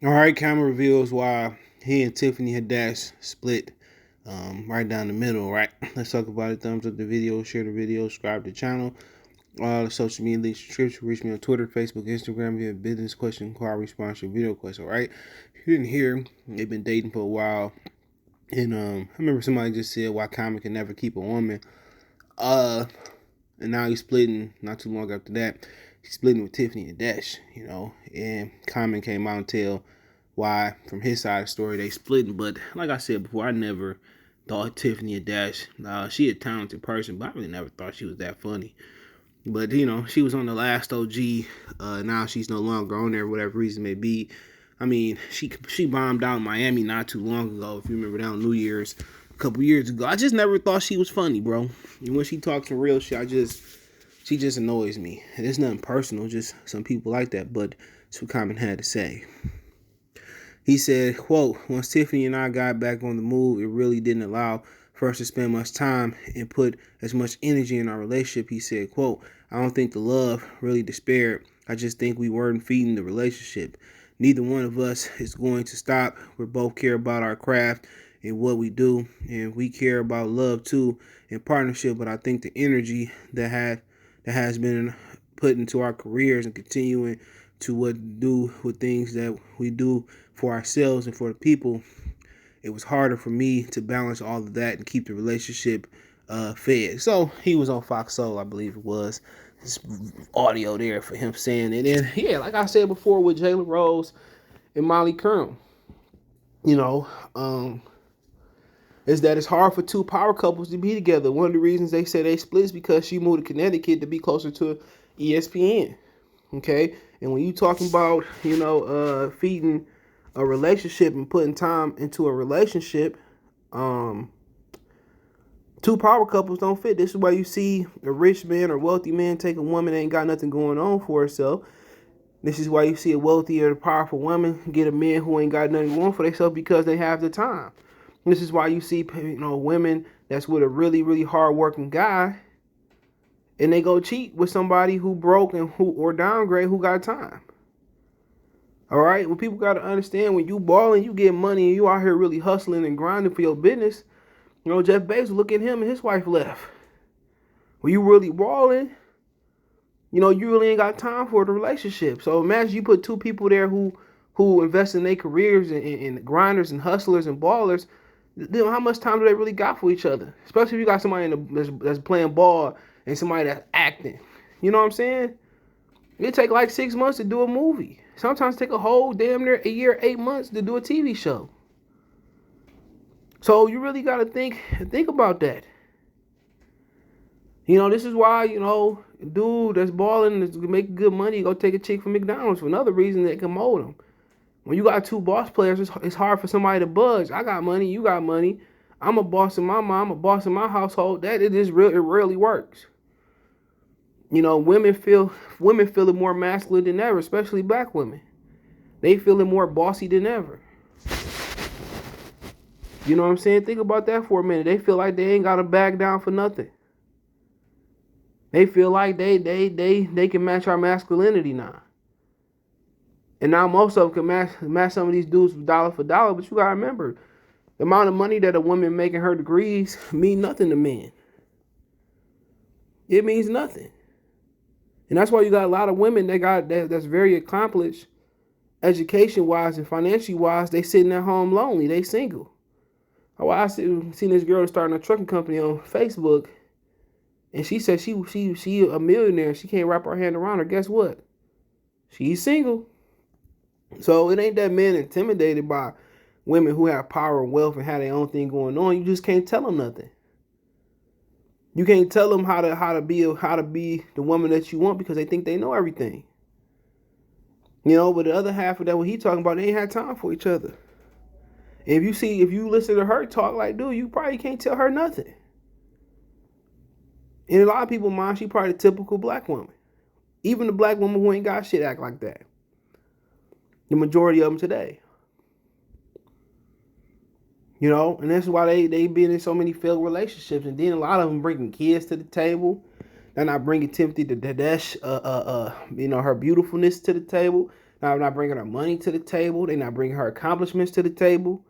All right, camera reveals why he and Tiffany Haddish split right down the middle, right? Let's talk about it. Thumbs up the video, share the video, subscribe to the channel. All the social media links, description. Reach me on Twitter, Facebook, Instagram. If you have a business question, inquiry, sponsor, video question, all right? If you didn't hear, they've been dating for a while. And I remember somebody just said why Common can never keep a woman. Uh, and now he's splitting not too long after that. He's splitting with Tiffany and Dash, and Common came out and tell why from his side of the story they splitting. But like I said before, I never thought Tiffany and Dash, she a talented person, but I really never thought she was that funny. But she was on the last OG. Now she's no longer on there, whatever reason may be. I mean, she bombed out in Miami not too long ago. If you remember that on New Year's a couple years ago. I just never thought she was funny, bro. And when she talks some real shit, she just annoys me. And it's nothing personal, just some people like that. But that's what Common had to say. He said, quote, once Tiffany and I got back on the move, it really didn't allow for us to spend much time and put as much energy in our relationship. He said, quote, I don't think the love really despaired. I just think we weren't feeding the relationship. Neither one of us is going to stop. We both care about our craft and what we do, and we care about love too and partnership. But I think the energy that has been put into our careers and continuing to what do with things that we do for ourselves and for the people, it was harder for me to balance all of that and keep the relationship fed. So he was on Fox Soul, I believe it was. This audio there for him saying it. And yeah, like I said before with Jalen Rose and Molly Curran, you know, um, is that it's hard for two power couples to be together. One of the reasons they say they split is because she moved to Connecticut to be closer to ESPN. Okay, and when you talking about feeding a relationship and putting time into a relationship, um, two power couples don't fit. This is why you see a rich man or wealthy man take a woman that ain't got nothing going on for herself. This is why you see a wealthy or powerful woman get a man who ain't got nothing going for themselves because they have the time. This is why you see women that's with a really really hard working guy and they go cheat with somebody who broke and who or downgrade who got time. All right, well, people got to understand when you balling, you get money, and you out here really hustling and grinding for your business. Jeff Bezos, look at him and his wife left. When you really balling, you really ain't got time for the relationship. So imagine you put two people there who invest in their careers and grinders and hustlers and ballers. How much time do they really got for each other? Especially if you got somebody that's playing ball and somebody that's acting. You know what I'm saying? It take like 6 months to do a movie. Sometimes take a whole damn near a year, 8 months to do a TV show. So you really gotta think about that. This is why, dude that's balling is making good money, go take a chick from McDonald's. For another reason, they can mold them. When you got two boss players, it's hard for somebody to budge. I got money, you got money. I'm a boss in my mom, I'm a boss in my household. That it is real. It rarely works. Women feel it more masculine than ever, especially black women. They feel it more bossy than ever. You know what I'm saying? Think about that for a minute. They feel like they ain't gotta back down for nothing. They feel like they can match our masculinity now. And now most of them can match some of these dudes dollar for dollar. But you gotta remember, the amount of money that a woman making her degrees mean nothing to men. It means nothing. And that's why you got a lot of women that's very accomplished education wise and financially wise. They sitting at home lonely. They single. I seen this girl starting a trucking company on Facebook, and she said she a millionaire. She can't wrap her hand around her. Guess what? She's single. So it ain't that men intimidated by women who have power and wealth and have their own thing going on. You just can't tell them nothing. You can't tell them how to be the woman that you want because they think they know everything. But the other half of that, what he talking about, they ain't had time for each other. And if you listen to her talk, like, dude, you probably can't tell her nothing. In a lot of people's mind, she probably the typical black woman. Even the black woman who ain't got shit act like that. The majority of them today. And that's why they been in so many failed relationships. And then a lot of them bringing kids to the table. They're not bringing Tiffany to Haddish, her beautifulness to the table. Not bringing her money to the table. They not bringing her accomplishments to the table.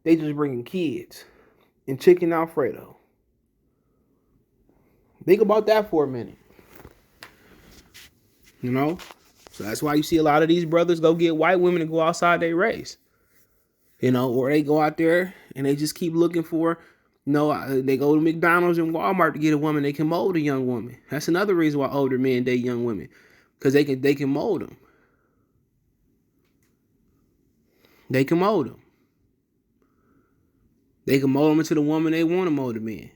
They just bringing kids and chicken Alfredo. Think about that for a minute. You know? So that's why you see a lot of these brothers go get white women to go outside their race. You know, or they go out there and they just keep looking for, they go to McDonald's and Walmart to get a woman they can mold a young woman. That's another reason why older men date young women, because they can mold them. They can mold them. They can mold them into the woman they want to mold them in.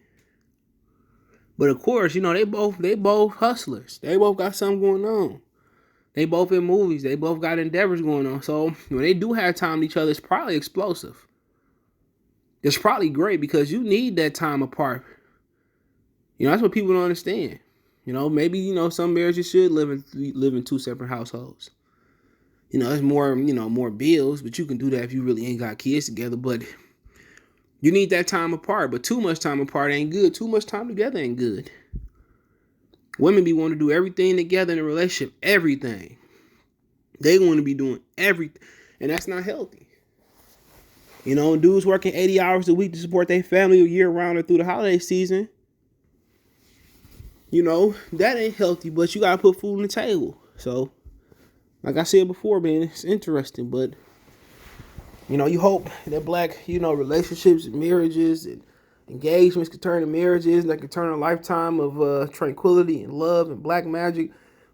But of course, they both hustlers. They both got something going on. They both in movies. They both got endeavors going on. So when they do have time with each other, it's probably explosive. It's probably great because you need that time apart. That's what people don't understand. Maybe, some marriages should live in two separate households. It's more bills, but you can do that if you really ain't got kids together. But you need that time apart. But too much time apart ain't good. Too much time together ain't good. Women be wanting to do everything together in a relationship. Everything. They want to be doing everything. And that's not healthy. Dudes working 80 hours a week to support their family year round or through the holiday season. That ain't healthy, but you got to put food on the table. So, like I said before, man, it's interesting. But, you hope that black, relationships and marriages and engagements can turn to marriages that can turn a lifetime of tranquility and love and black magic.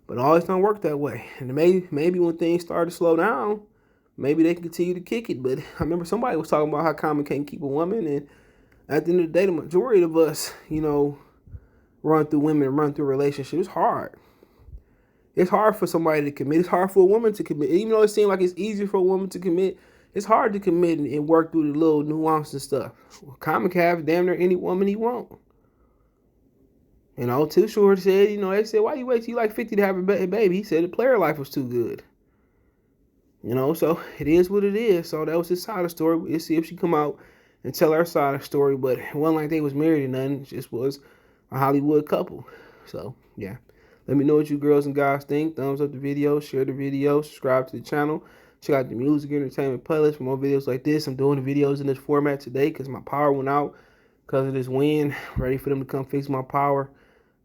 But it always don't work that way. And maybe when things start to slow down, maybe they can continue to kick it. But I remember somebody was talking about how Common can't keep a woman. And at the end of the day, the majority of us, run through women and run through relationships. It's hard. It's hard for somebody to commit. It's hard for a woman to commit. Even though it seems like it's easier for a woman to commit, it's hard to commit and work through the little nuances and stuff. Common can have damn near any woman he wants. Too Short said, they said, why you wait till you like 50 to have a baby? He said the player life was too good. So it is what it is. So that was his side of the story. We'll see if she come out and tell her side of the story. But it wasn't like they was married or nothing. It just was a Hollywood couple. So, yeah. Let me know what you girls and guys think. Thumbs up the video, share the video, subscribe to the channel. Check out the music entertainment playlist for more videos like this. I'm doing the videos in this format today because my power went out because of this wind. Ready for them to come fix my power.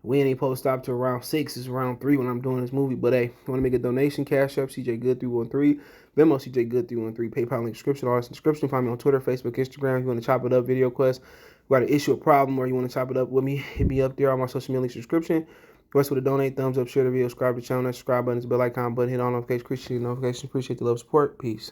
Wind ain't supposed to stop to around 6. It's around 3 when I'm doing this movie. But hey, if you want to make a donation, Cash App, CJ Good 313. Venmo, CJ Good 313. PayPal link description, all this description. Find me on Twitter, Facebook, Instagram. If you want to chop it up, video quest. Got an issue, a problem, or you want to chop it up with me, hit me up there on my social media subscription. Rest with a donate, thumbs up, share the video, subscribe to the channel, that subscribe button, bell icon button, hit all notifications, appreciate the love, support. Peace.